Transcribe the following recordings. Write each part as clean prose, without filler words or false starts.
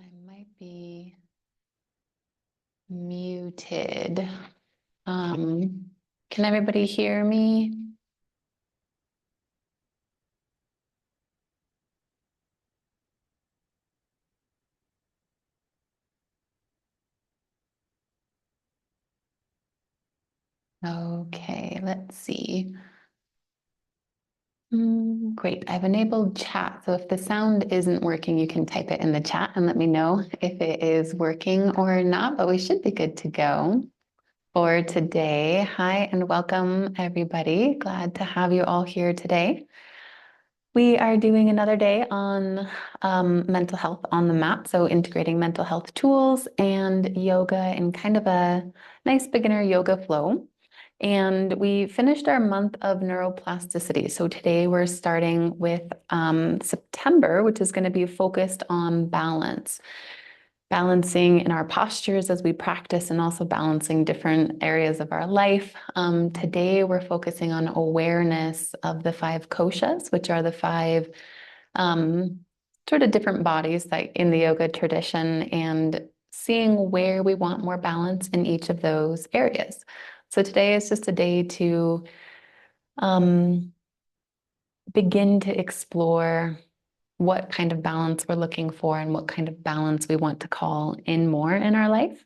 I might be muted. Can everybody hear me? Okay, let's see. Great, I've enabled chat. So if the sound isn't working, you can type it in the chat and let me know if it is working or not, but we should be good to go for today. Hi and welcome everybody. Glad to have you all here today. We are doing another day on mental health on the map. So integrating mental health tools and yoga in kind of a nice beginner yoga flow. And we finished our month of neuroplasticity. So today we're starting with September, which is going to be focused on balance. Balancing in our postures as we practice and also balancing different areas of our life. Today, we're focusing on awareness of the five koshas, which are the five sort of different bodies like in the yoga tradition, and seeing where we want more balance in each of those areas. So today is just a day to begin to explore what kind of balance we're looking for and what kind of balance we want to call in more in our life.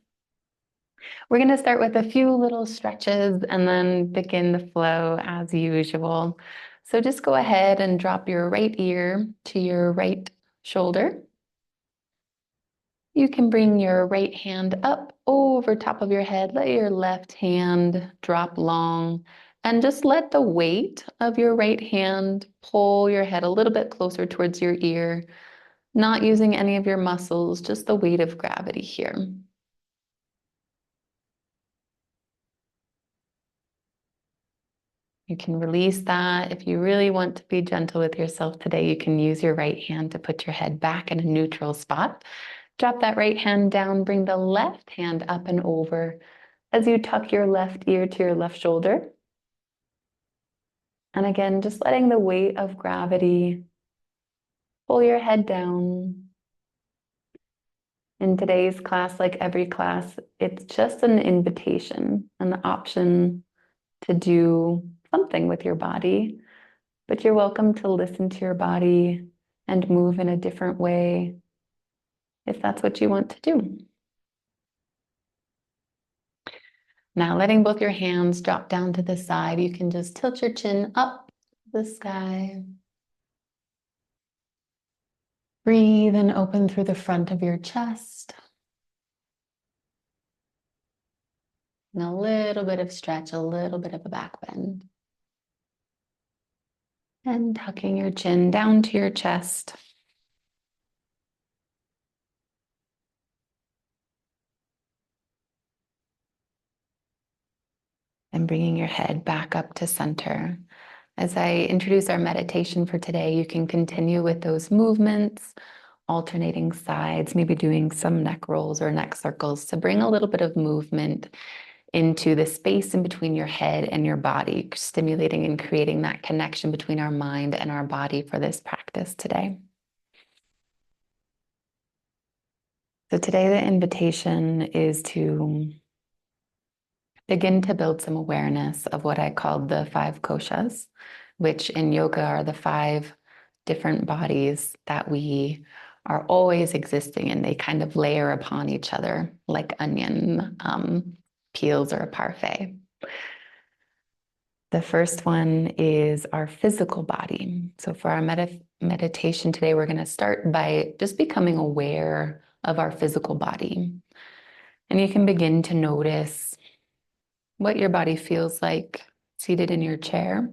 We're going to start with a few little stretches and then begin the flow as usual. So just go ahead and drop your right ear to your right shoulder. You can bring your right hand up over top of your head. Let your left hand drop long and just let the weight of your right hand pull your head a little bit closer towards your ear, not using any of your muscles, just the weight of gravity here. You can release that. If you really want to be gentle with yourself today, you can use your right hand to put your head back in a neutral spot. Drop that right hand down, bring the left hand up and over as you tuck your left ear to your left shoulder. And again, just letting the weight of gravity pull your head down. In today's class, like every class, it's just an invitation, an option to do something with your body, but you're welcome to listen to your body and move in a different way if that's what you want to do. Now, letting both your hands drop down to the side, you can just tilt your chin up to the sky. Breathe and open through the front of your chest. And a little bit of stretch, a little bit of a back bend. And tucking your chin down to your chest. And bringing your head back up to center. As I introduce our meditation for today, you can continue with those movements, alternating sides, maybe doing some neck rolls or neck circles to bring a little bit of movement into the space in between your head and your body, stimulating and creating that connection between our mind and our body for this practice today. So today the invitation is to begin to build some awareness of what I called the five koshas, which in yoga are the five different bodies that we are always existing in. They kind of layer upon each other like onion peels or a parfait. The first one is our physical body. So for our meditation today, we're going to start by just becoming aware of our physical body. And you can begin to notice what your body feels like seated in your chair.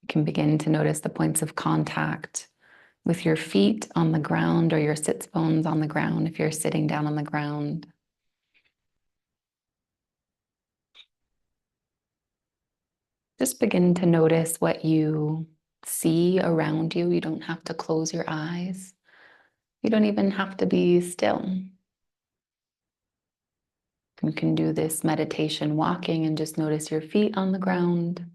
You can begin to notice the points of contact with your feet on the ground or your sits bones on the ground if you're sitting down on the ground. Just begin to notice what you see around you. You don't have to close your eyes. You don't even have to be still. You can do this meditation walking and just notice your feet on the ground.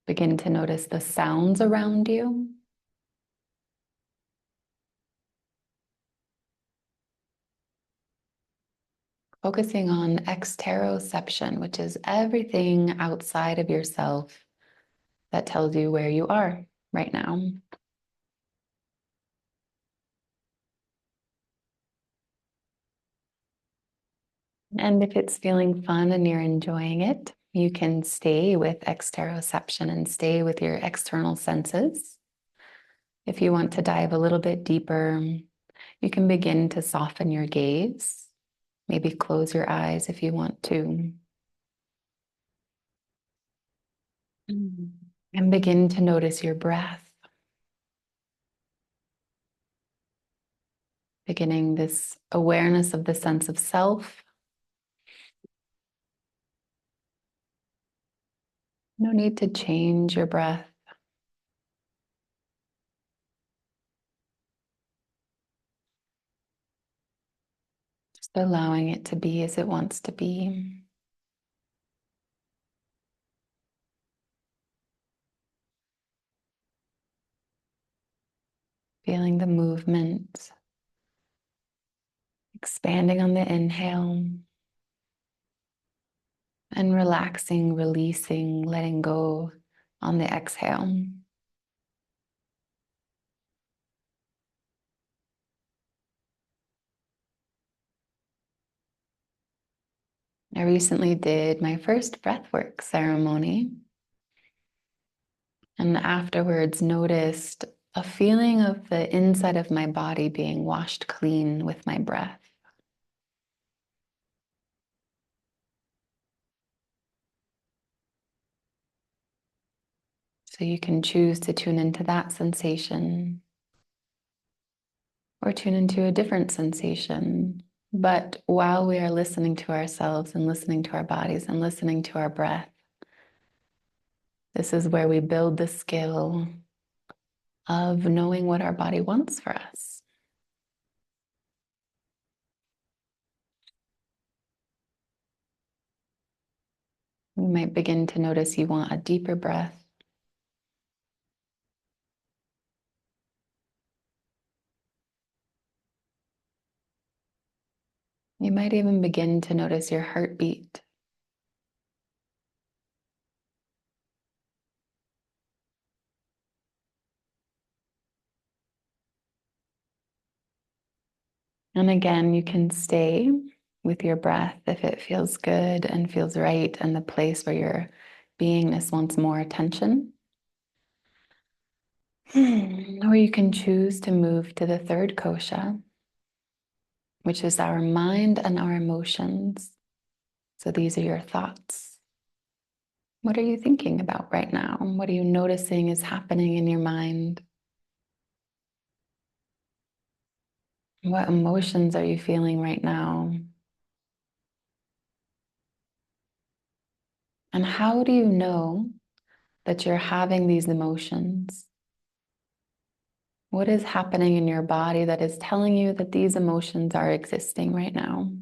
Begin to notice the sounds around you. focusing on exteroception, which is everything outside of yourself that tells you where you are right now. And if it's feeling fun and you're enjoying it, you can stay with exteroception and stay with your external senses. If you want to dive a little bit deeper, you can begin to soften your gaze. Maybe close your eyes if you want to. And begin to notice your breath. Beginning this awareness of the sense of self. No need to change your breath. Just allowing it to be as it wants to be. Feeling the movement. Expanding on the inhale. And relaxing, releasing, letting go on the exhale. I recently did my first breathwork ceremony, and afterwards noticed a feeling of the inside of my body being washed clean with my breath. So you can choose to tune into that sensation or tune into a different sensation. But while we are listening to ourselves and listening to our bodies and listening to our breath, this is where we build the skill of knowing what our body wants for us. You might begin to notice you want a deeper breath. You might even begin to notice your heartbeat. And again, you can stay with your breath if it feels good and feels right and the place where your beingness wants more attention. Or you can choose to move to the third kosha, which is our mind and our emotions. So these are your thoughts. What are you thinking about right now? What are you noticing is happening in your mind? What emotions are you feeling right now? And how do you know that you're having these emotions? What is happening in your body that is telling you that these emotions are existing right now?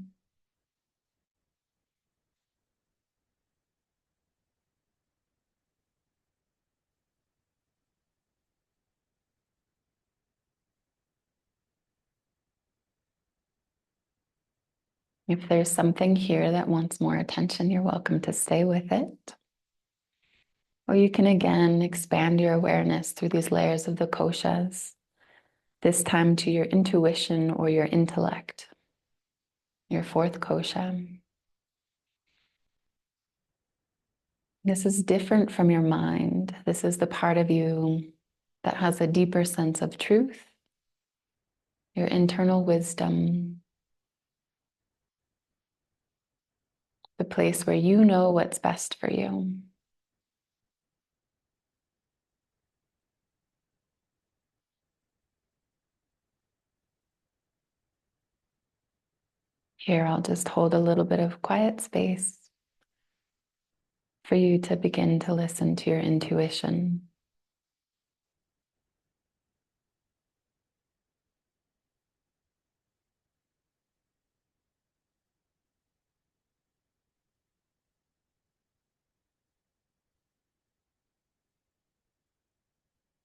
If there's something here that wants more attention, you're welcome to stay with it. Or you can again expand your awareness through these layers of the koshas, this time to your intuition or your intellect, your fourth kosha. This is different from your mind. This is the part of you that has a deeper sense of truth, your internal wisdom, the place where you know what's best for you. Here, I'll just hold a little bit of quiet space for you to begin to listen to your intuition.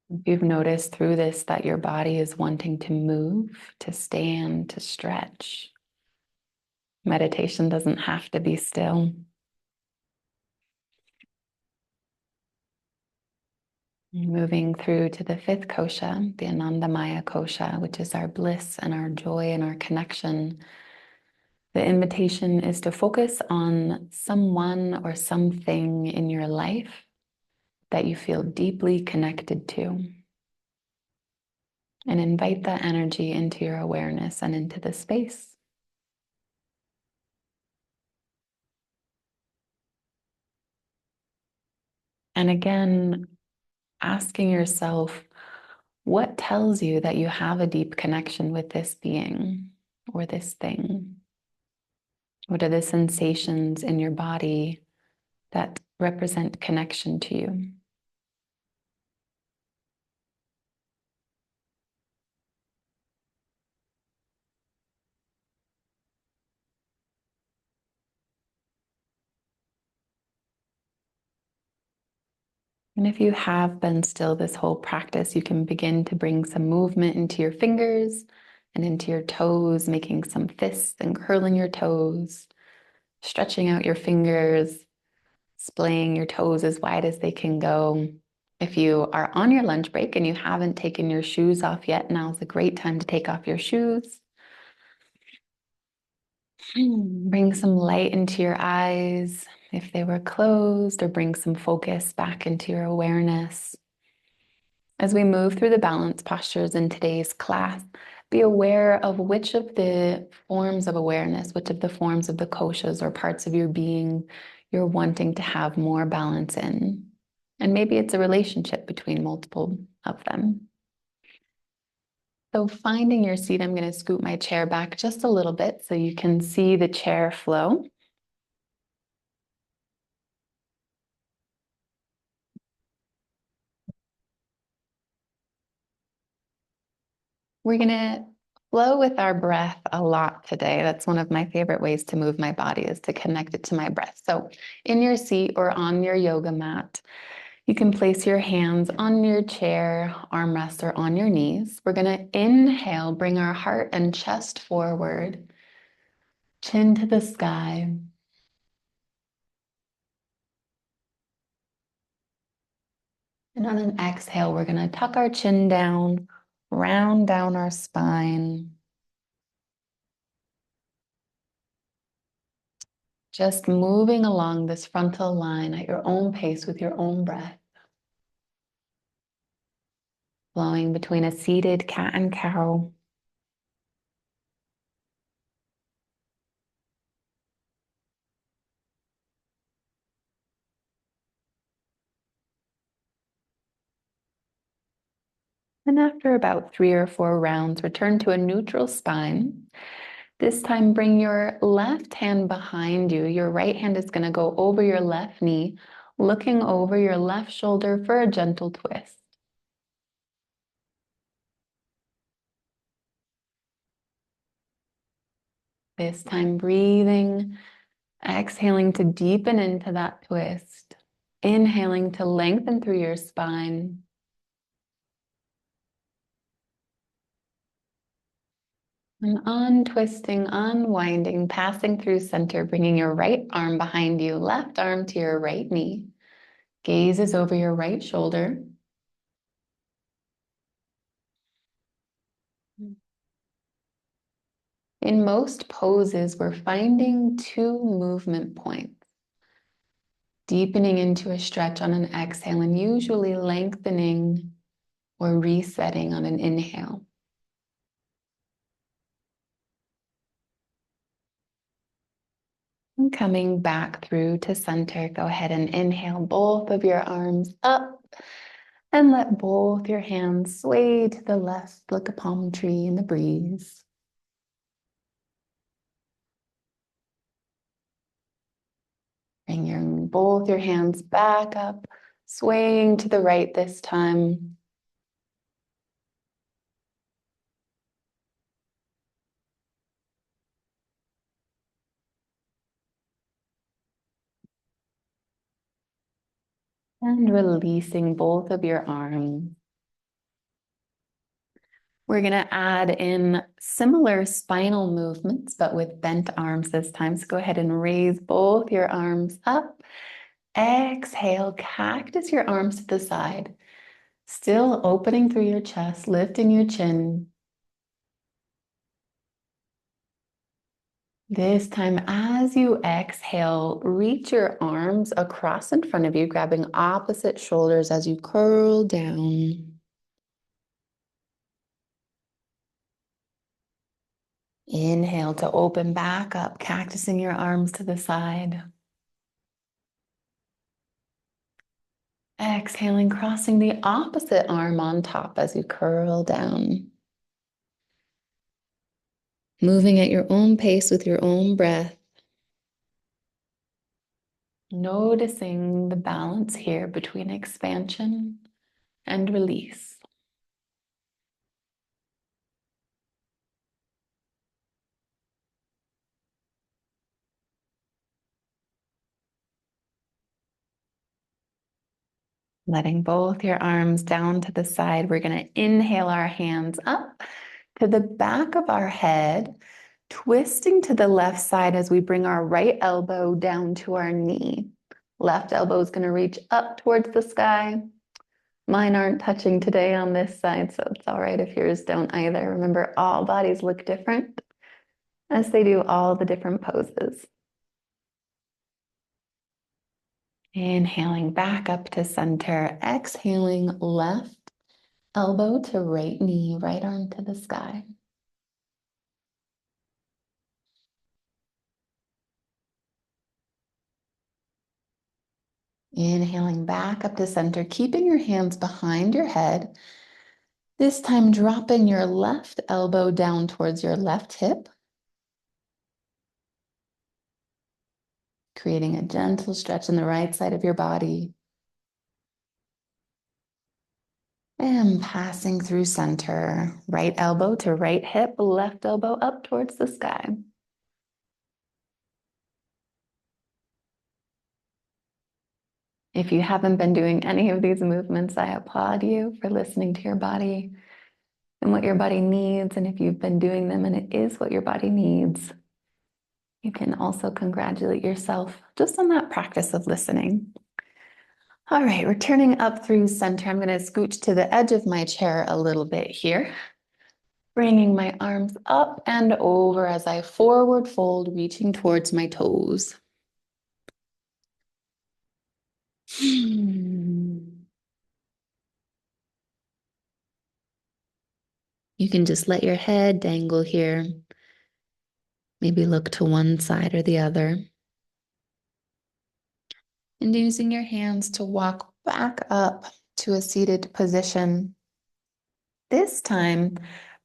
If you've noticed through this that your body is wanting to move, to stand, to stretch, Meditation doesn't have to be still. Moving through to the fifth kosha, the Anandamaya kosha, which is our bliss and our joy and our connection. The invitation is to focus on someone or something in your life that you feel deeply connected to. And invite that energy into your awareness and into the space. And again, asking yourself, what tells you that you have a deep connection with this being or this thing? What are the sensations in your body that represent connection to you? And if you have been still this whole practice, you can begin to bring some movement into your fingers and into your toes, making some fists and curling your toes, stretching out your fingers, splaying your toes as wide as they can go. If you are on your lunch break and you haven't taken your shoes off yet, now's a great time to take off your shoes. Bring some light into your eyes if they were closed, or bring some focus back into your awareness. As we move through the balance postures in today's class, be aware of which of the forms of awareness, which of the forms of the koshas or parts of your being you're wanting to have more balance in. And maybe it's a relationship between multiple of them. So finding your seat, I'm going to scoot my chair back just a little bit so you can see the chair flow. We're going to flow with our breath a lot today. That's one of my favorite ways to move my body, is to connect it to my breath. So in your seat or on your yoga mat, you can place your hands on your chair, armrest, or on your knees. We're going to inhale, bring our heart and chest forward, chin to the sky. And on an exhale, we're going to tuck our chin down, round down our spine. Just moving along this frontal line at your own pace with your own breath. Flowing between a seated cat and cow. And after about 3 or 4 rounds, return to a neutral spine. This time, bring your left hand behind you. Your right hand is going to go over your left knee, looking over your left shoulder for a gentle twist. This time, breathing, exhaling to deepen into that twist. Inhaling to lengthen through your spine. And untwisting, unwinding, passing through center, bringing your right arm behind you, left arm to your right knee. Gaze is over your right shoulder. In most poses, we're finding 2 movement points. Deepening into a stretch on an exhale and usually lengthening or resetting on an inhale. And coming back through to center, go ahead and inhale both of your arms up and let both your hands sway to the left like a palm tree in the breeze. Bring both your hands back up, swaying to the right this time. And releasing both of your arms. We're going to add in similar spinal movements, but with bent arms this time. So go ahead and raise both your arms up. Exhale, cactus your arms to the side. Still opening through your chest, lifting your chin. This time, as you exhale, reach your arms across in front of you, grabbing opposite shoulders as you curl down. Inhale to open back up, cactusing your arms to the side. Exhaling, crossing the opposite arm on top as you curl down. Moving at your own pace with your own breath. Noticing the balance here between expansion and release. Letting both your arms down to the side. We're going to inhale our hands up to the back of our head, twisting to the left side as we bring our right elbow down to our knee. Left elbow is going to reach up towards the sky. Mine aren't touching today on this side, so it's all right if yours don't either. Remember, all bodies look different as they do all the different poses. Inhaling back up to center, exhaling left elbow to right knee, right arm to the sky. Inhaling back up to center, keeping your hands behind your head. This time dropping your left elbow down towards your left hip. Creating a gentle stretch in the right side of your body. And passing through center, right elbow to right hip, left elbow up towards the sky. If you haven't been doing any of these movements, I applaud you for listening to your body and what your body needs. And if you've been doing them and it is what your body needs, you can also congratulate yourself just on that practice of listening. All right, returning up through center, I'm going to scooch to the edge of my chair a little bit here. Bringing my arms up and over as I forward fold, reaching towards my toes. You can just let your head dangle here. Maybe look to one side or the other. And using your hands to walk back up to a seated position. This time,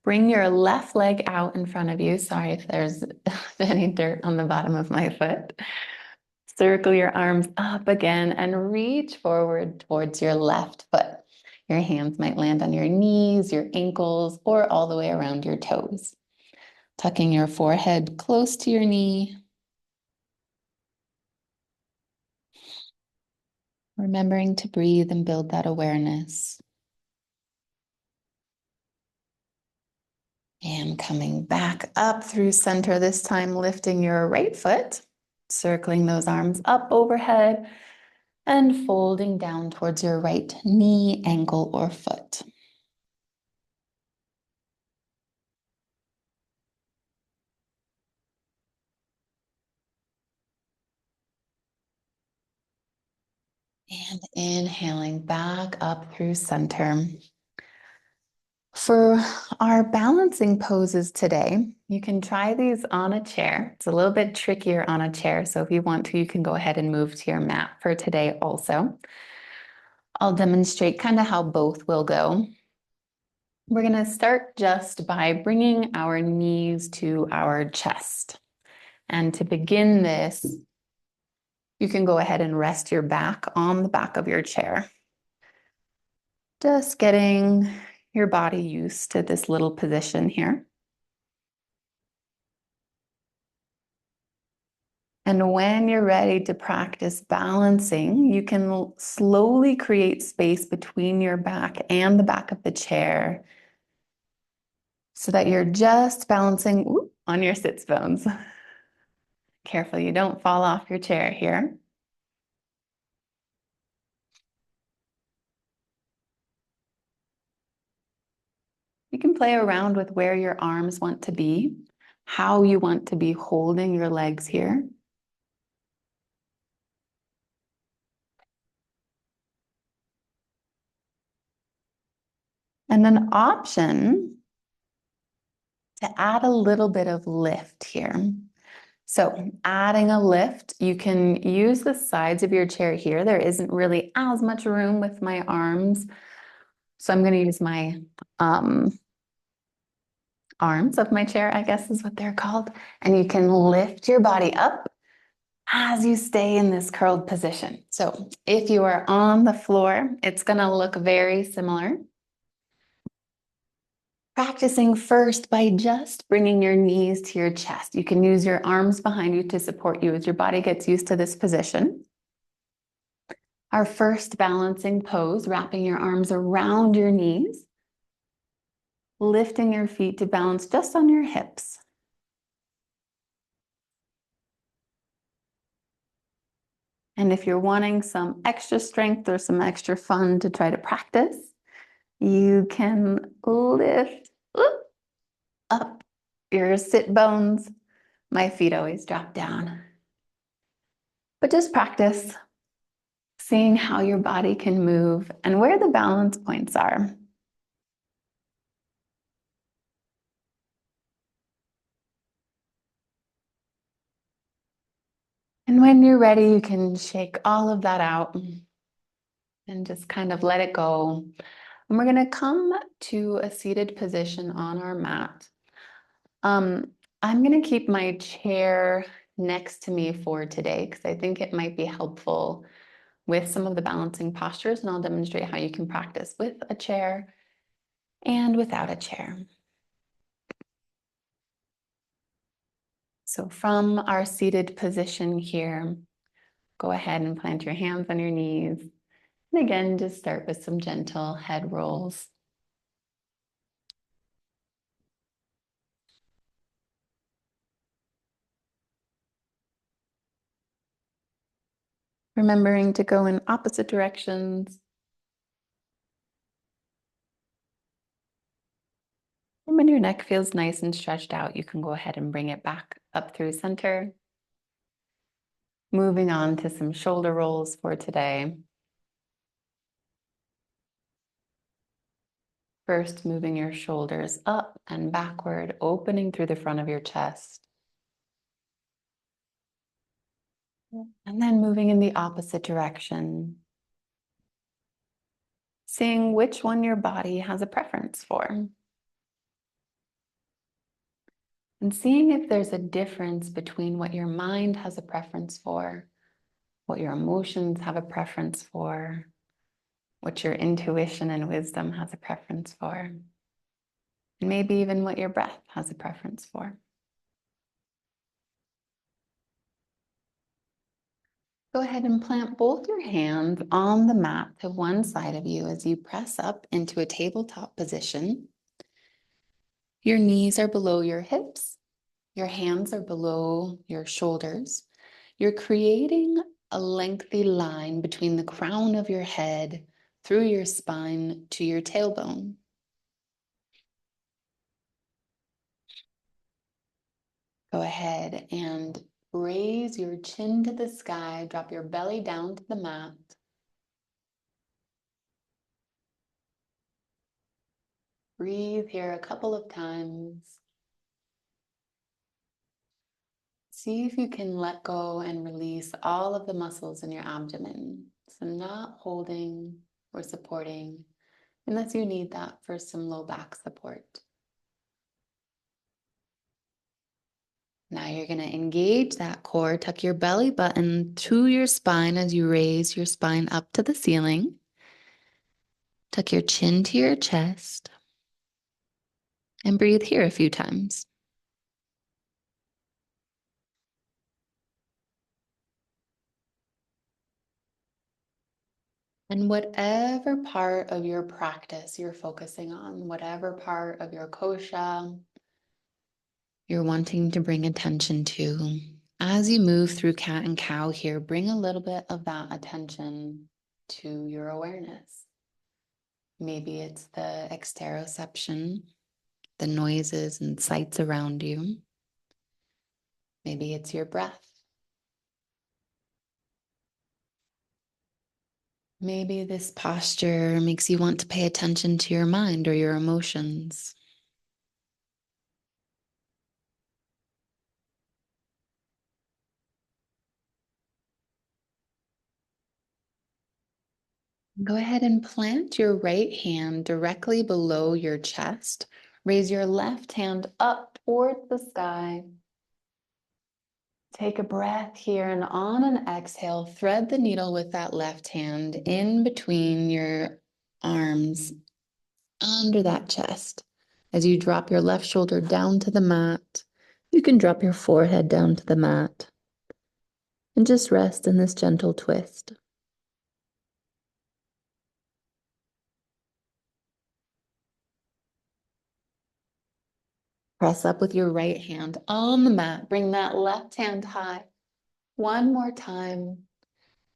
bring your left leg out in front of you. Sorry if there's any dirt on the bottom of my foot. Circle your arms up again and reach forward towards your left foot. Your hands might land on your knees, your ankles, or all the way around your toes. Tucking your forehead close to your knee. Remembering to breathe and build that awareness. And coming back up through center, this time lifting your right foot, circling those arms up overhead, and folding down towards your right knee, ankle, or foot. And inhaling back up through center. For our balancing poses today, you can try these on a chair. It's a little bit trickier on a chair, so if you want to, you can go ahead and move to your mat for today also. I'll demonstrate kind of how both will go. We're going to start just by bringing our knees to our chest. And to begin this, you can go ahead and rest your back on the back of your chair. Just getting your body used to this little position here. And when you're ready to practice balancing, you can slowly create space between your back and the back of the chair. so that you're just balancing on your sits bones. Careful you don't fall off your chair here. You can play around with where your arms want to be, how you want to be holding your legs here. And an option to add a little bit of lift here. So adding a lift, you can use the sides of your chair here. There isn't really as much room with my arms. So I'm going to use my arms of my chair, I guess is what they're called. And you can lift your body up as you stay in this curled position. So if you are on the floor, it's going to look very similar. Practicing first by just bringing your knees to your chest. You can use your arms behind you to support you as your body gets used to this position. Our first balancing pose, wrapping your arms around your knees, lifting your feet to balance just on your hips. And if you're wanting some extra strength or some extra fun to try to practice, you can lift up your sit bones. My feet always drop down. But just practice seeing how your body can move and where the balance points are. And when you're ready, you can shake all of that out and just kind of let it go. And we're going to come to a seated position on our mat. I'm going to keep my chair next to me for today because I think it might be helpful with some of the balancing postures, and I'll demonstrate how you can practice with a chair and without a chair. So from our seated position here, go ahead and plant your hands on your knees. And again, just start with some gentle head rolls. Remembering to go in opposite directions. And when your neck feels nice and stretched out, you can go ahead and bring it back up through center. Moving on to some shoulder rolls for today. First, moving your shoulders up and backward, opening through the front of your chest. And then moving in the opposite direction. Seeing which one your body has a preference for. And seeing if there's a difference between what your mind has a preference for, what your emotions have a preference for, what your intuition and wisdom has a preference for, and maybe even what your breath has a preference for. Go ahead and plant both your hands on the mat to one side of you as you press up into a tabletop position. Your knees are below your hips. Your hands are below your shoulders. You're creating a lengthy line between the crown of your head through your spine to your tailbone. Go ahead and raise your chin to the sky, drop your belly down to the mat. Breathe here a couple of times. See if you can let go and release all of the muscles in your abdomen. So not holding or supporting unless you need that for some low back support. Now you're going to engage that core, tuck your belly button to your spine as you raise your spine up to the ceiling. Tuck your chin to your chest and breathe here a few times. And whatever part of your practice you're focusing on, whatever part of your kosha you're wanting to bring attention to, as you move through cat and cow here, bring a little bit of that attention to your awareness. Maybe it's the exteroception, the noises and sights around you. Maybe it's your breath. Maybe this posture makes you want to pay attention to your mind or your emotions. Go ahead and plant your right hand directly below your chest. Raise your left hand up towards the sky. Take a breath here, and on an exhale, thread the needle with that left hand in between your arms under that chest. As you drop your left shoulder down to the mat, you can drop your forehead down to the mat and just rest in this gentle twist. Press up with your right hand on the mat. Bring that left hand high. One more time.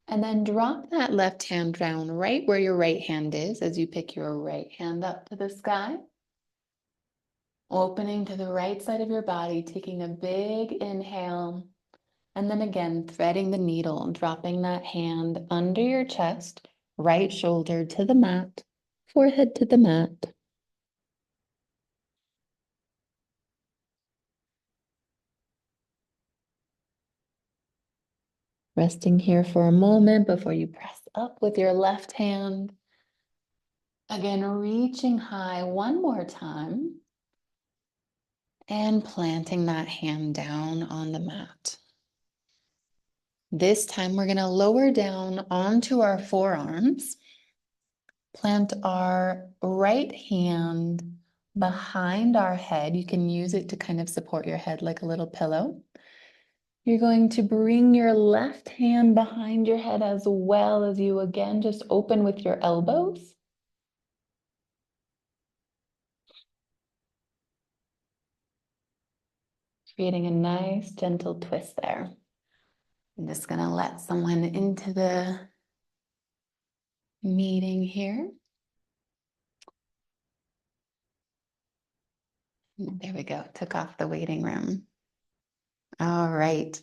And then drop that left hand down right where your right hand is as you pick your right hand up to the sky. Opening to the right side of your body, taking a big inhale. And then again, threading the needle, dropping that hand under your chest, right shoulder to the mat, forehead to the mat. Resting here for a moment before you press up with your left hand. Again, reaching high one more time and planting that hand down on the mat. This time we're going to lower down onto our forearms. Plant our right hand behind our head. You can use it to kind of support your head like a little pillow. You're going to bring your left hand behind your head as well as you again just open with your elbows. Creating a nice gentle twist there. I'm just going to let someone into the meeting here. There we go. Took off the waiting room. All right.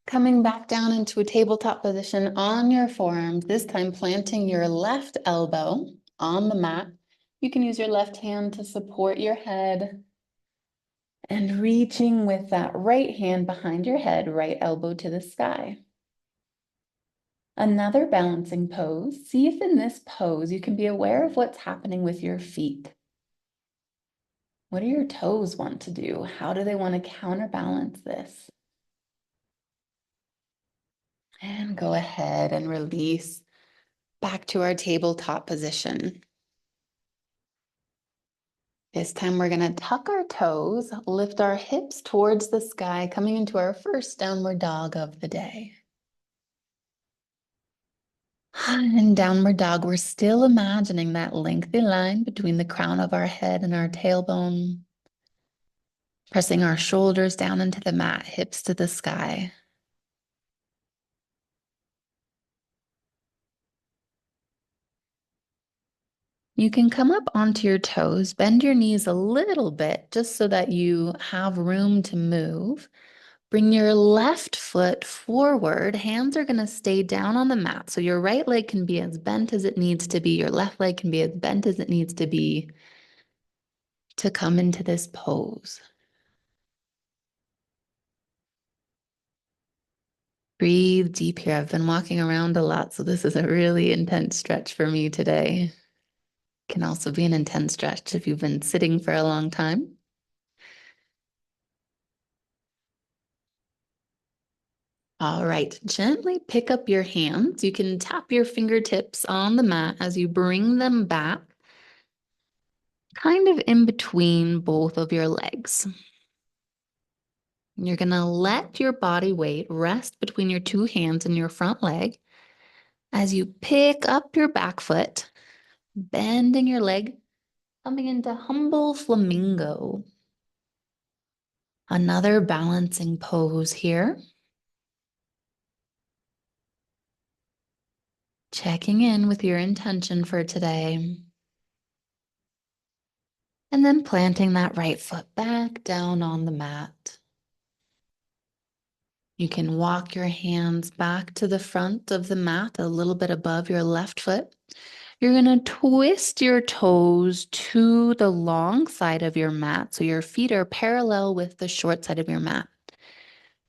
Coming back down into a tabletop position on your forearms, this time planting your left elbow on the mat. You can use your left hand to support your head and reaching with that right hand behind your head, right elbow to the sky. Another balancing pose. See if in this pose you can be aware of what's happening with your feet. What do your toes want to do? How do they want to counterbalance this? And go ahead and release back to our tabletop position. This time we're going to tuck our toes, lift our hips towards the sky, coming into our first downward dog of the day. In downward dog, we're still imagining that lengthy line between the crown of our head and our tailbone, pressing our shoulders down into the mat, hips to the sky. You can come up onto your toes, bend your knees a little bit just so that you have room to move. Bring your left foot forward. Hands are going to stay down on the mat. So your right leg can be as bent as it needs to be. Your left leg can be as bent as it needs to be to come into this pose. Breathe deep here. I've been walking around a lot, so this is a really intense stretch for me today. Can also be an intense stretch if you've been sitting for a long time. All right, gently pick up your hands. You can tap your fingertips on the mat as you bring them back, kind of in between both of your legs. You're gonna let your body weight rest between your two hands and your front leg. As you pick up your back foot, bending your leg, coming into humble flamingo. Another balancing pose here. Checking in with your intention for today. And then planting that right foot back down on the mat. You can walk your hands back to the front of the mat, a little bit above your left foot. You're going to twist your toes to the long side of your mat, so your feet are parallel with the short side of your mat.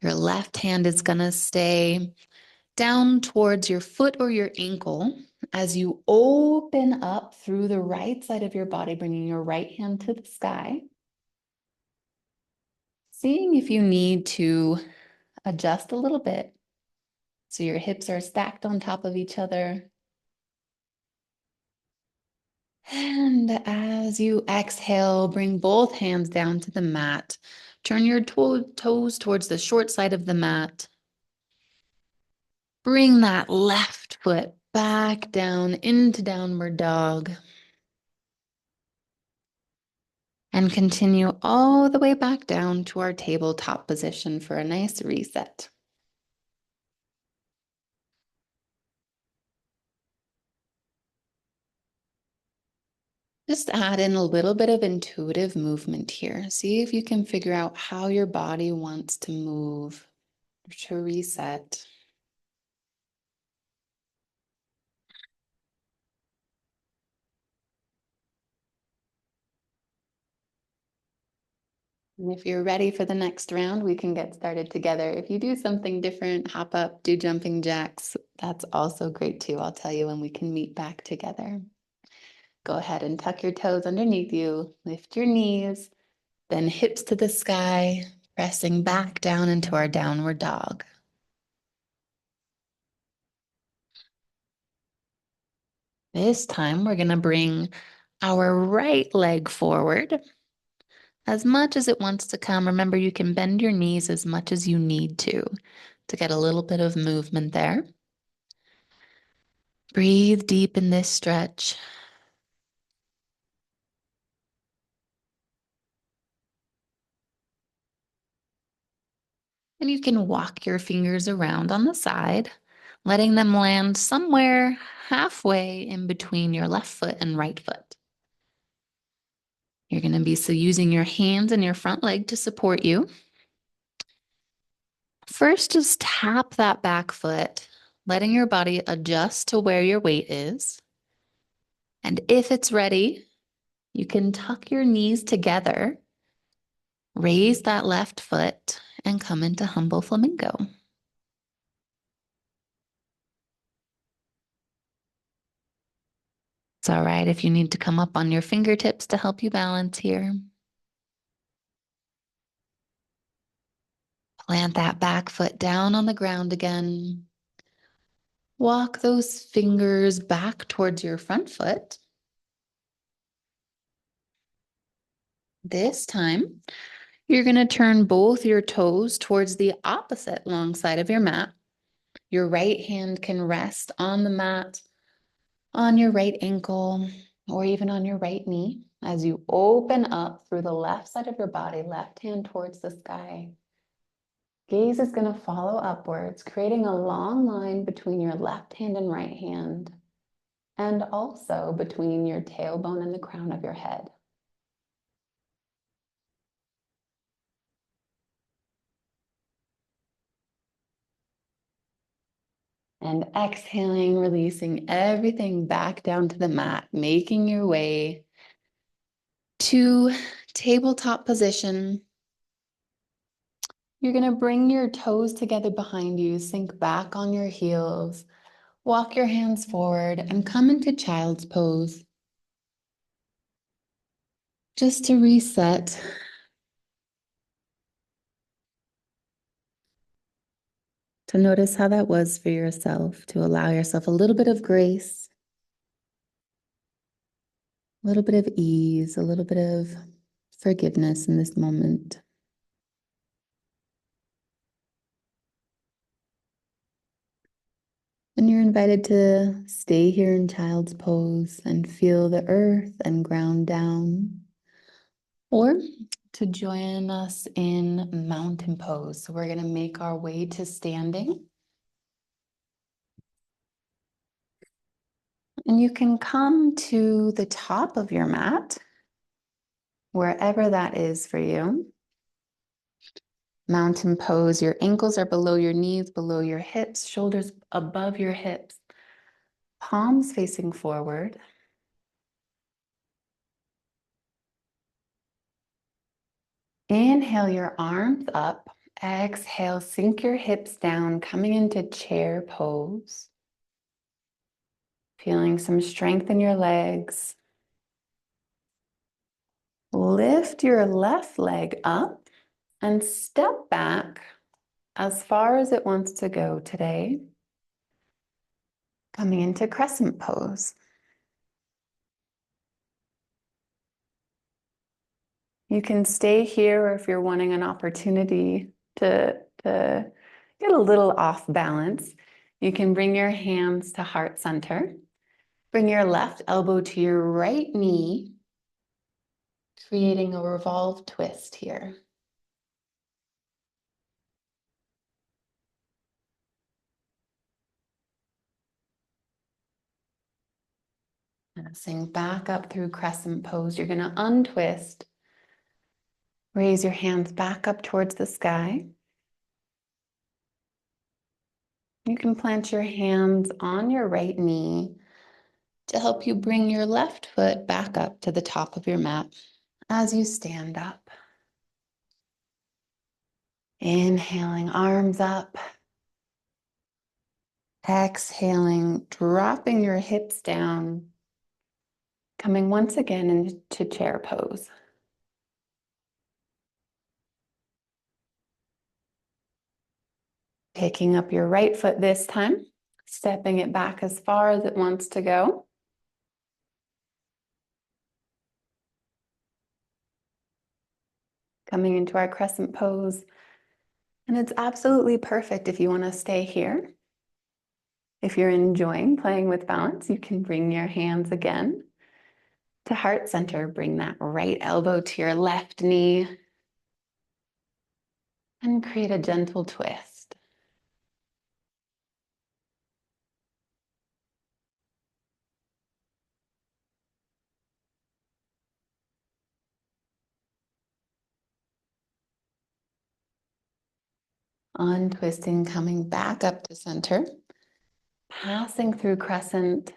Your left hand is going to stay down towards your foot or your ankle as you open up through the right side of your body, bringing your right hand to the sky. Seeing if you need to adjust a little bit so your hips are stacked on top of each other. And as you exhale, bring both hands down to the mat. Turn your toes towards the short side of the mat. Bring that left foot back down into downward dog. And continue all the way back down to our tabletop position for a nice reset. Just add in a little bit of intuitive movement here. See if you can figure out how your body wants to move to reset. And if you're ready for the next round, we can get started together. If you do something different, hop up, do jumping jacks, that's also great too. I'll tell you when we can meet back together. Go ahead and tuck your toes underneath you, lift your knees, then hips to the sky, pressing back down into our downward dog. This time we're gonna bring our right leg forward as much as it wants to come. Remember, you can bend your knees as much as you need to get a little bit of movement there. Breathe deep in this stretch. And you can walk your fingers around on the side, letting them land somewhere halfway in between your left foot and right foot. You're going to be using your hands and your front leg to support you. First, just tap that back foot, letting your body adjust to where your weight is. And if it's ready, you can tuck your knees together, raise that left foot, and come into humble flamingo. It's all right if you need to come up on your fingertips to help you balance here. Plant that back foot down on the ground again. Walk those fingers back towards your front foot. This time, you're going to turn both your toes towards the opposite long side of your mat. Your right hand can rest on the mat, on your right ankle, or even on your right knee as you open up through the left side of your body, left hand towards the sky. Gaze is going to follow upwards, creating a long line between your left hand and right hand, and also between your tailbone and the crown of your head. And exhaling, releasing everything back down to the mat, making your way to tabletop position. You're going to bring your toes together behind you, sink back on your heels, walk your hands forward, and come into child's pose. Just to reset, to notice how that was for yourself, to allow yourself a little bit of grace, a little bit of ease, a little bit of forgiveness in this moment. And you're invited to stay here in child's pose and feel the earth and ground down, or to join us in mountain pose. So we're going to make our way to standing. And you can come to the top of your mat, wherever that is for you. Mountain pose, your ankles are below your knees, below your hips, shoulders above your hips, palms facing forward. Inhale your arms up. Exhale, sink your hips down, coming into chair pose. Feeling some strength in your legs. Lift your left leg up and step back as far as it wants to go today. Coming into crescent pose. You can stay here, or if you're wanting an opportunity to get a little off balance, you can bring your hands to heart center. Bring your left elbow to your right knee, creating a revolve twist here. And sink back up through crescent pose. You're going to untwist. Raise your hands back up towards the sky. You can plant your hands on your right knee to help you bring your left foot back up to the top of your mat as you stand up. Inhaling, arms up. Exhaling, dropping your hips down. Coming once again into chair pose. Picking up your right foot this time, stepping it back as far as it wants to go. Coming into our crescent pose. And it's absolutely perfect if you want to stay here. If you're enjoying playing with balance, you can bring your hands again to heart center. Bring that right elbow to your left knee and create a gentle twist. Untwisting, coming back up to center, passing through crescent,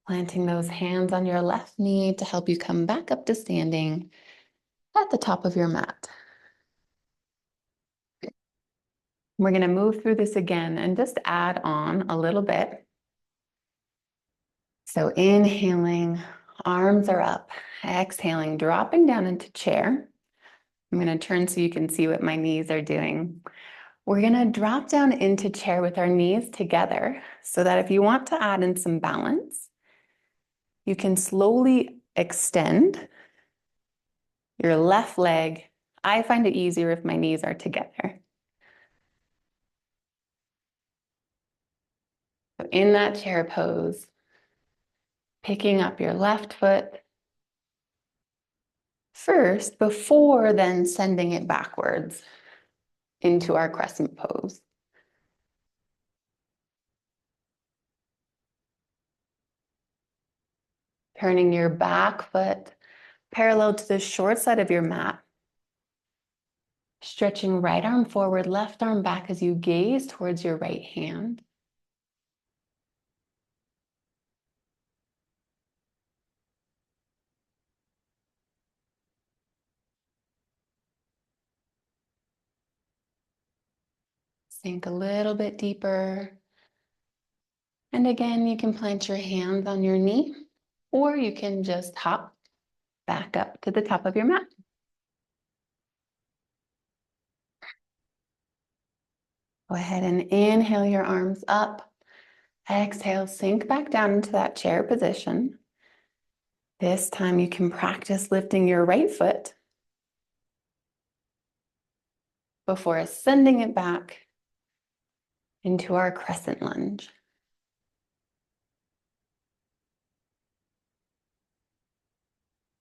planting those hands on your left knee to help you come back up to standing at the top of your mat. We're going to move through this again and just add on a little bit. So inhaling, arms are up. Exhaling, dropping down into chair. I'm going to turn so you can see what my knees are doing. We're going to drop down into chair with our knees together so that if you want to add in some balance, you can slowly extend your left leg. I find it easier if my knees are together. So in that chair pose, picking up your left foot first before then sending it backwards into our crescent pose. Turning your back foot parallel to the short side of your mat. Stretching right arm forward, left arm back as you gaze towards your right hand. Sink a little bit deeper. And again, you can plant your hands on your knee, or you can just hop back up to the top of your mat. Go ahead and inhale your arms up. Exhale, sink back down into that chair position. This time you can practice lifting your right foot before sending it back into our crescent lunge.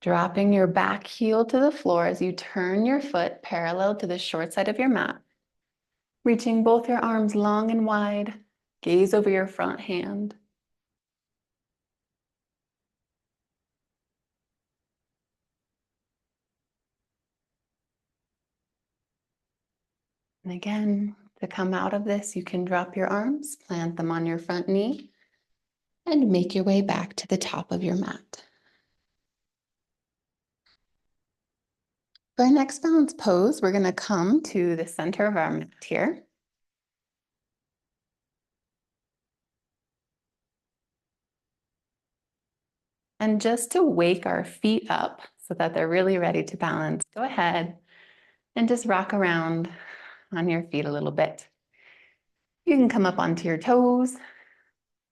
Dropping your back heel to the floor as you turn your foot parallel to the short side of your mat. Reaching both your arms long and wide, gaze over your front hand. And again, to come out of this, you can drop your arms, plant them on your front knee, and make your way back to the top of your mat. For our next balance pose, we're going to come to the center of our mat here. And just to wake our feet up so that they're really ready to balance, go ahead and just rock around on your feet a little bit. You can come up onto your toes.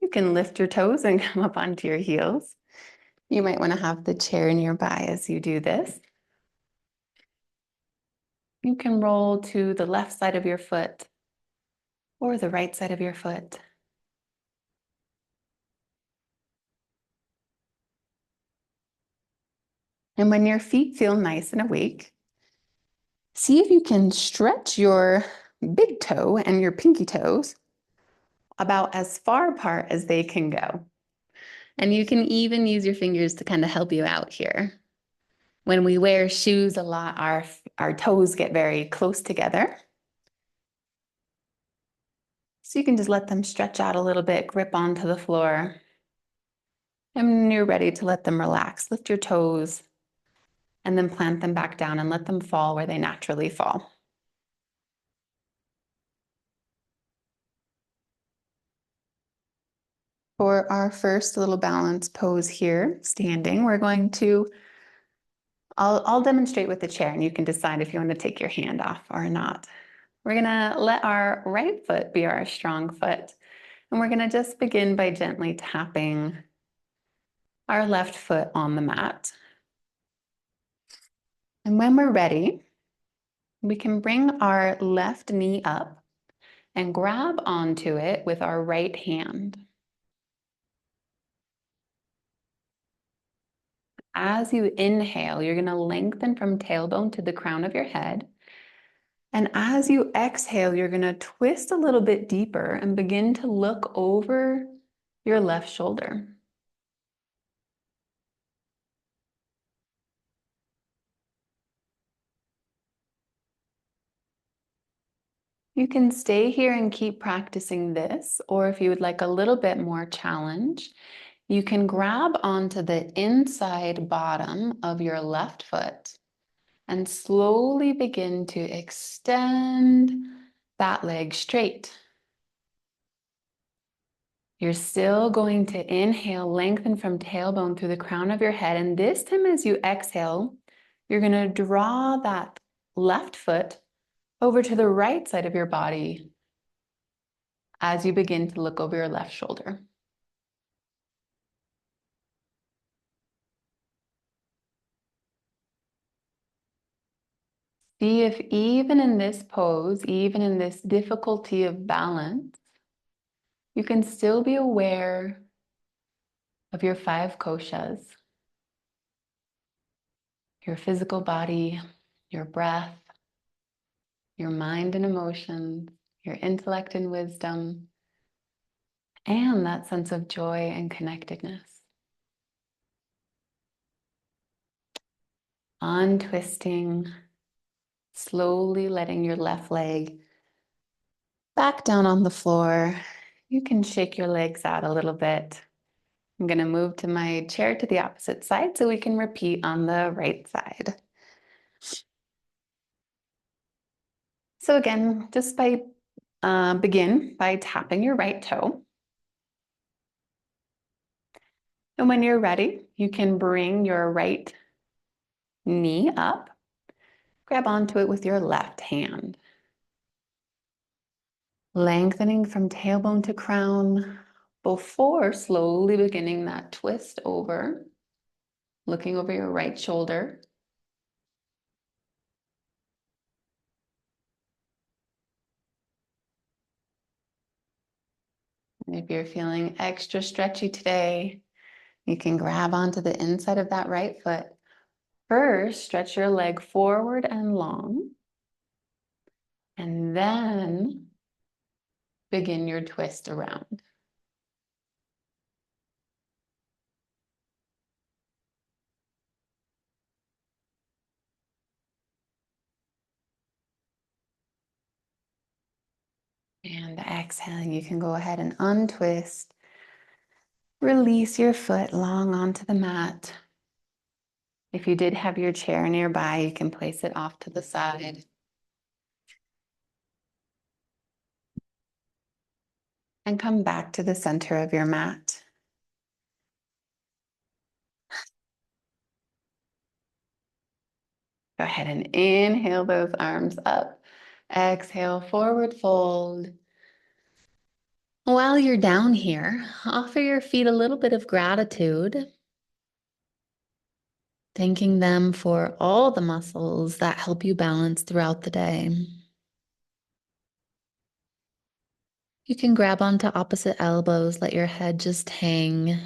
You can lift your toes and come up onto your heels. You might want to have the chair nearby as you do this. You can roll to the left side of your foot or the right side of your foot. And when your feet feel nice and awake, see if you can stretch your big toe and your pinky toes about as far apart as they can go. And you can even use your fingers to kind of help you out here. When we wear shoes a lot, our toes get very close together. So you can just let them stretch out a little bit, grip onto the floor. And when you're ready to let them relax, lift your toes and then plant them back down and let them fall where they naturally fall. For our first little balance pose here, standing, we're going to, I'll demonstrate with the chair and you can decide if you want to take your hand off or not. We're gonna let our right foot be our strong foot. And we're gonna just begin by gently tapping our left foot on the mat. And when we're ready, we can bring our left knee up and grab onto it with our right hand. As you inhale, you're gonna lengthen from tailbone to the crown of your head. And as you exhale, you're gonna twist a little bit deeper and begin to look over your left shoulder. You can stay here and keep practicing this, or if you would like a little bit more challenge, you can grab onto the inside bottom of your left foot and slowly begin to extend that leg straight. You're still going to inhale, lengthen from tailbone through the crown of your head. And this time as you exhale, you're going to draw that left foot over to the right side of your body as you begin to look over your left shoulder. See if even in this pose, even in this difficulty of balance, you can still be aware of your 5 koshas, your physical body, your breath, your mind and emotions, your intellect and wisdom, and that sense of joy and connectedness. Untwisting, slowly letting your left leg back down on the floor. You can shake your legs out a little bit. I'm going to move to my chair to the opposite side so we can repeat on the right side. So again, just begin by tapping your right toe. And when you're ready, you can bring your right knee up, grab onto it with your left hand. Lengthening from tailbone to crown before slowly beginning that twist over, looking over your right shoulder. If you're feeling extra stretchy today, you can grab onto the inside of that right foot. First, stretch your leg forward and long, and then begin your twist around. And exhaling, you can go ahead and untwist. Release your foot long onto the mat. If you did have your chair nearby, you can place it off to the side. And come back to the center of your mat. Go ahead and inhale those arms up. Exhale, forward fold. While you're down here, offer your feet a little bit of gratitude, thanking them for all the muscles that help you balance throughout the day. You can grab onto opposite elbows, let your head just hang.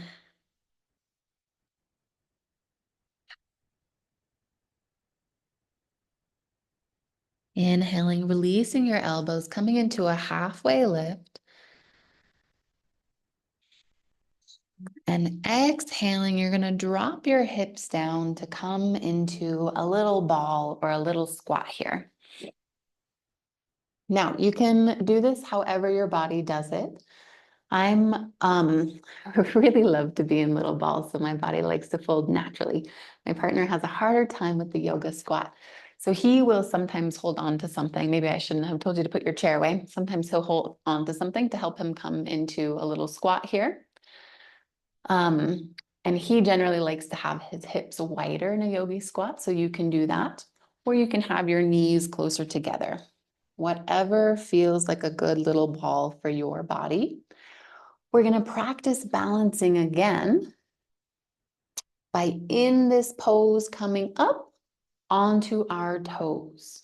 Inhaling, releasing your elbows, coming into a halfway lift. And exhaling, you're going to drop your hips down to come into a little ball or a little squat here. Now, you can do this however your body does it. I'm really love to be in little balls, so my body likes to fold naturally. My partner has a harder time with the yoga squat. So he will sometimes hold on to something. Maybe I shouldn't have told you to put your chair away. Sometimes he'll hold on to something to help him come into a little squat here. And he generally likes to have his hips wider in a yogi squat, so you can do that. Or you can have your knees closer together. Whatever feels like a good little ball for your body. We're going to practice balancing again by in this pose coming up onto our toes.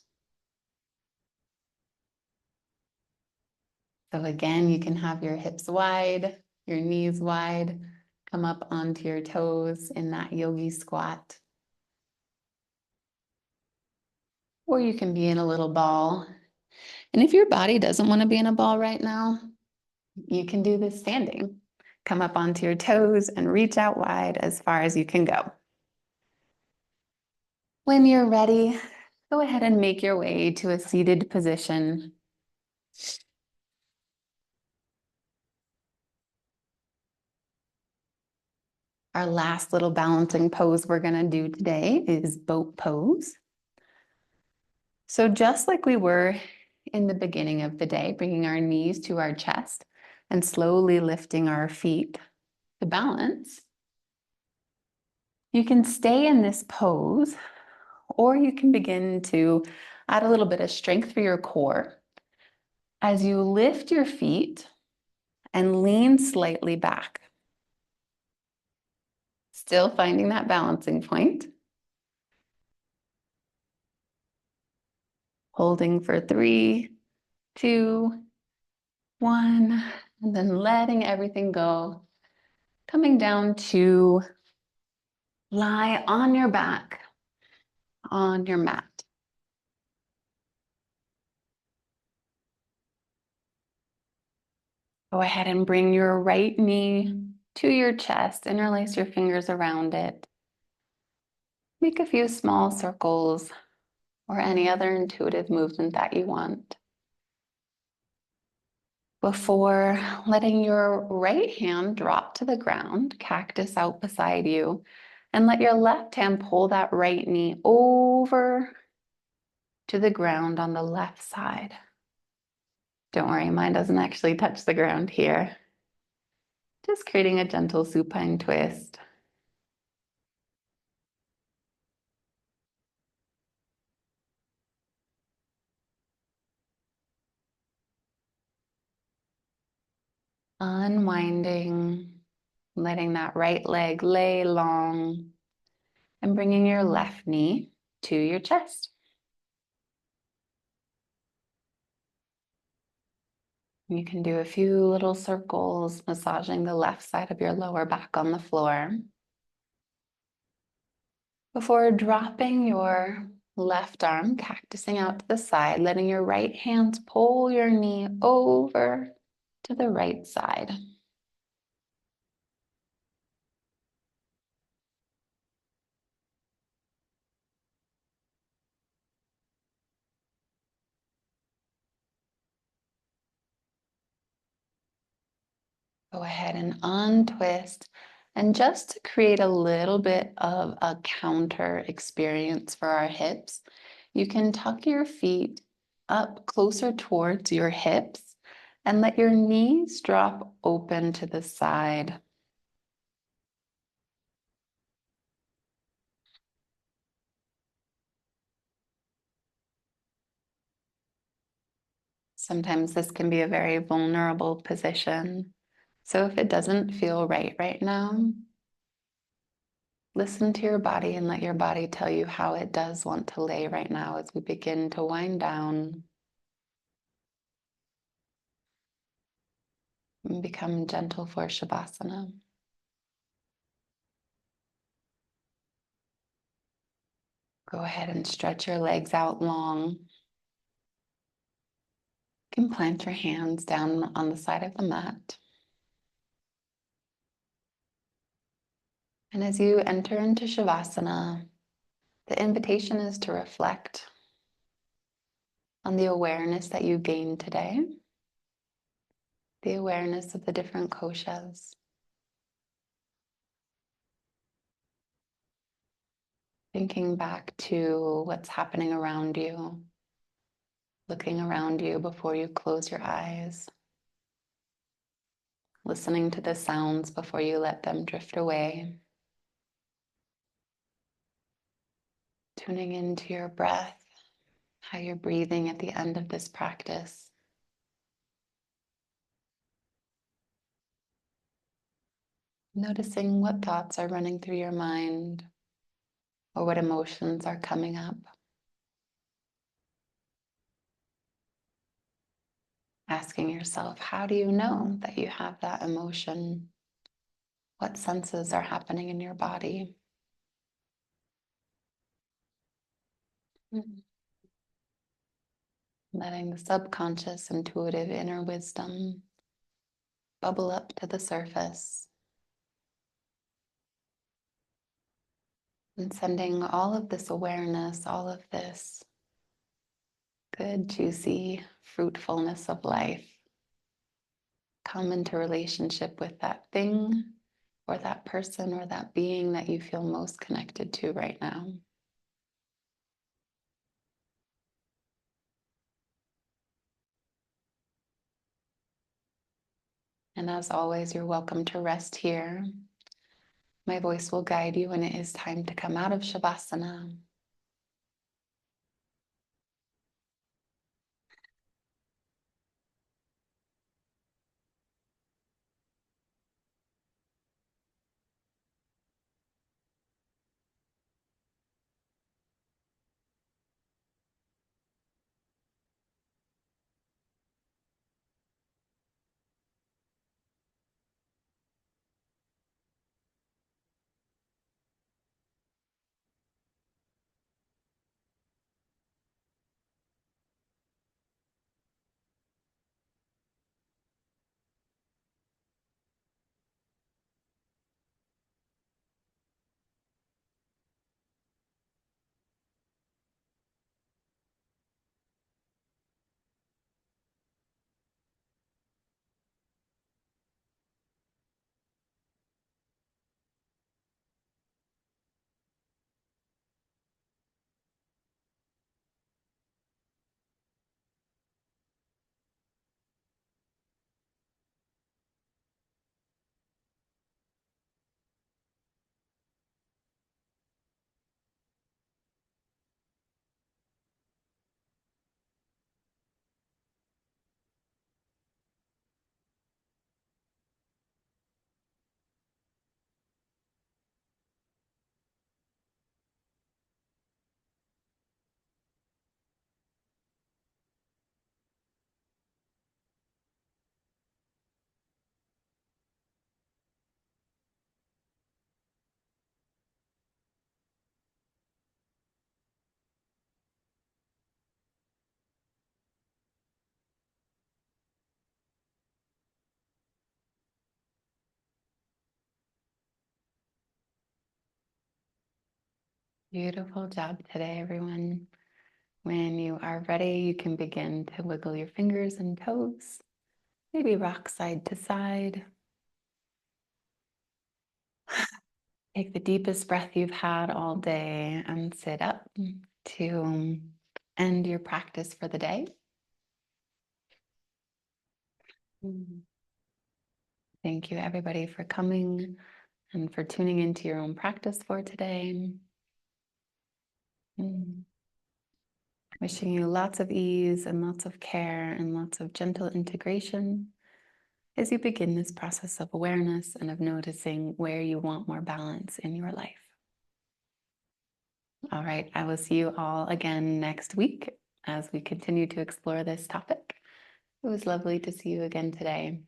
So again, you can have your hips wide, your knees wide, come up onto your toes in that yogi squat. Or you can be in a little ball. And if your body doesn't want to be in a ball right now, you can do this standing. Come up onto your toes and reach out wide as far as you can go. When you're ready, go ahead and make your way to a seated position. Our last little balancing pose we're going to do today is boat pose. So just like we were in the beginning of the day, bringing our knees to our chest and slowly lifting our feet to balance, you can stay in this pose, or you can begin to add a little bit of strength for your core as you lift your feet and lean slightly back. Still finding that balancing point. Holding for 3, 2, 1, and then letting everything go. Coming down to lie on your back on your mat. Go ahead and bring your right knee to your chest, interlace your fingers around it. Make a few small circles or any other intuitive movement that you want. Before letting your right hand drop to the ground, cactus out beside you, and let your left hand pull that right knee over to the ground on the left side. Don't worry, mine doesn't actually touch the ground here. Just creating a gentle supine twist. Unwinding, letting that right leg lay long, and bringing your left knee to your chest. You can do a few little circles, massaging the left side of your lower back on the floor before dropping your left arm, cactusing out to the side, letting your right hand pull your knee over to the right side. Go ahead and untwist. And just to create a little bit of a counter experience for our hips, you can tuck your feet up closer towards your hips and let your knees drop open to the side. Sometimes this can be a very vulnerable position. So if it doesn't feel right now, listen to your body and let your body tell you how it does want to lay right now as we begin to wind down and become gentle for Shavasana. Go ahead and stretch your legs out long. You can plant your hands down on the side of the mat. And as you enter into Shavasana, the invitation is to reflect on the awareness that you gained today, the awareness of the different koshas, thinking back to what's happening around you, looking around you before you close your eyes, listening to the sounds before you let them drift away, tuning into your breath, how you're breathing at the end of this practice. Noticing what thoughts are running through your mind or what emotions are coming up. Asking yourself, how do you know that you have that emotion? What senses are happening in your body? Letting the subconscious, intuitive inner wisdom bubble up to the surface and sending all of this awareness, all of this good, juicy fruitfulness of life come into relationship with that thing or that person or that being that you feel most connected to right now. And as always, you're welcome to rest here. My voice will guide you when it is time to come out of Shavasana. Beautiful job today, everyone. When you are ready, you can begin to wiggle your fingers and toes, maybe rock side to side. Take the deepest breath you've had all day and sit up to end your practice for the day. Thank you, everybody, for coming and for tuning into your own practice for today. Wishing you lots of ease and lots of care and lots of gentle integration as you begin this process of awareness and of noticing where you want more balance in your life. All right, I will see you all again next week as we continue to explore this topic. It was lovely to see you again today.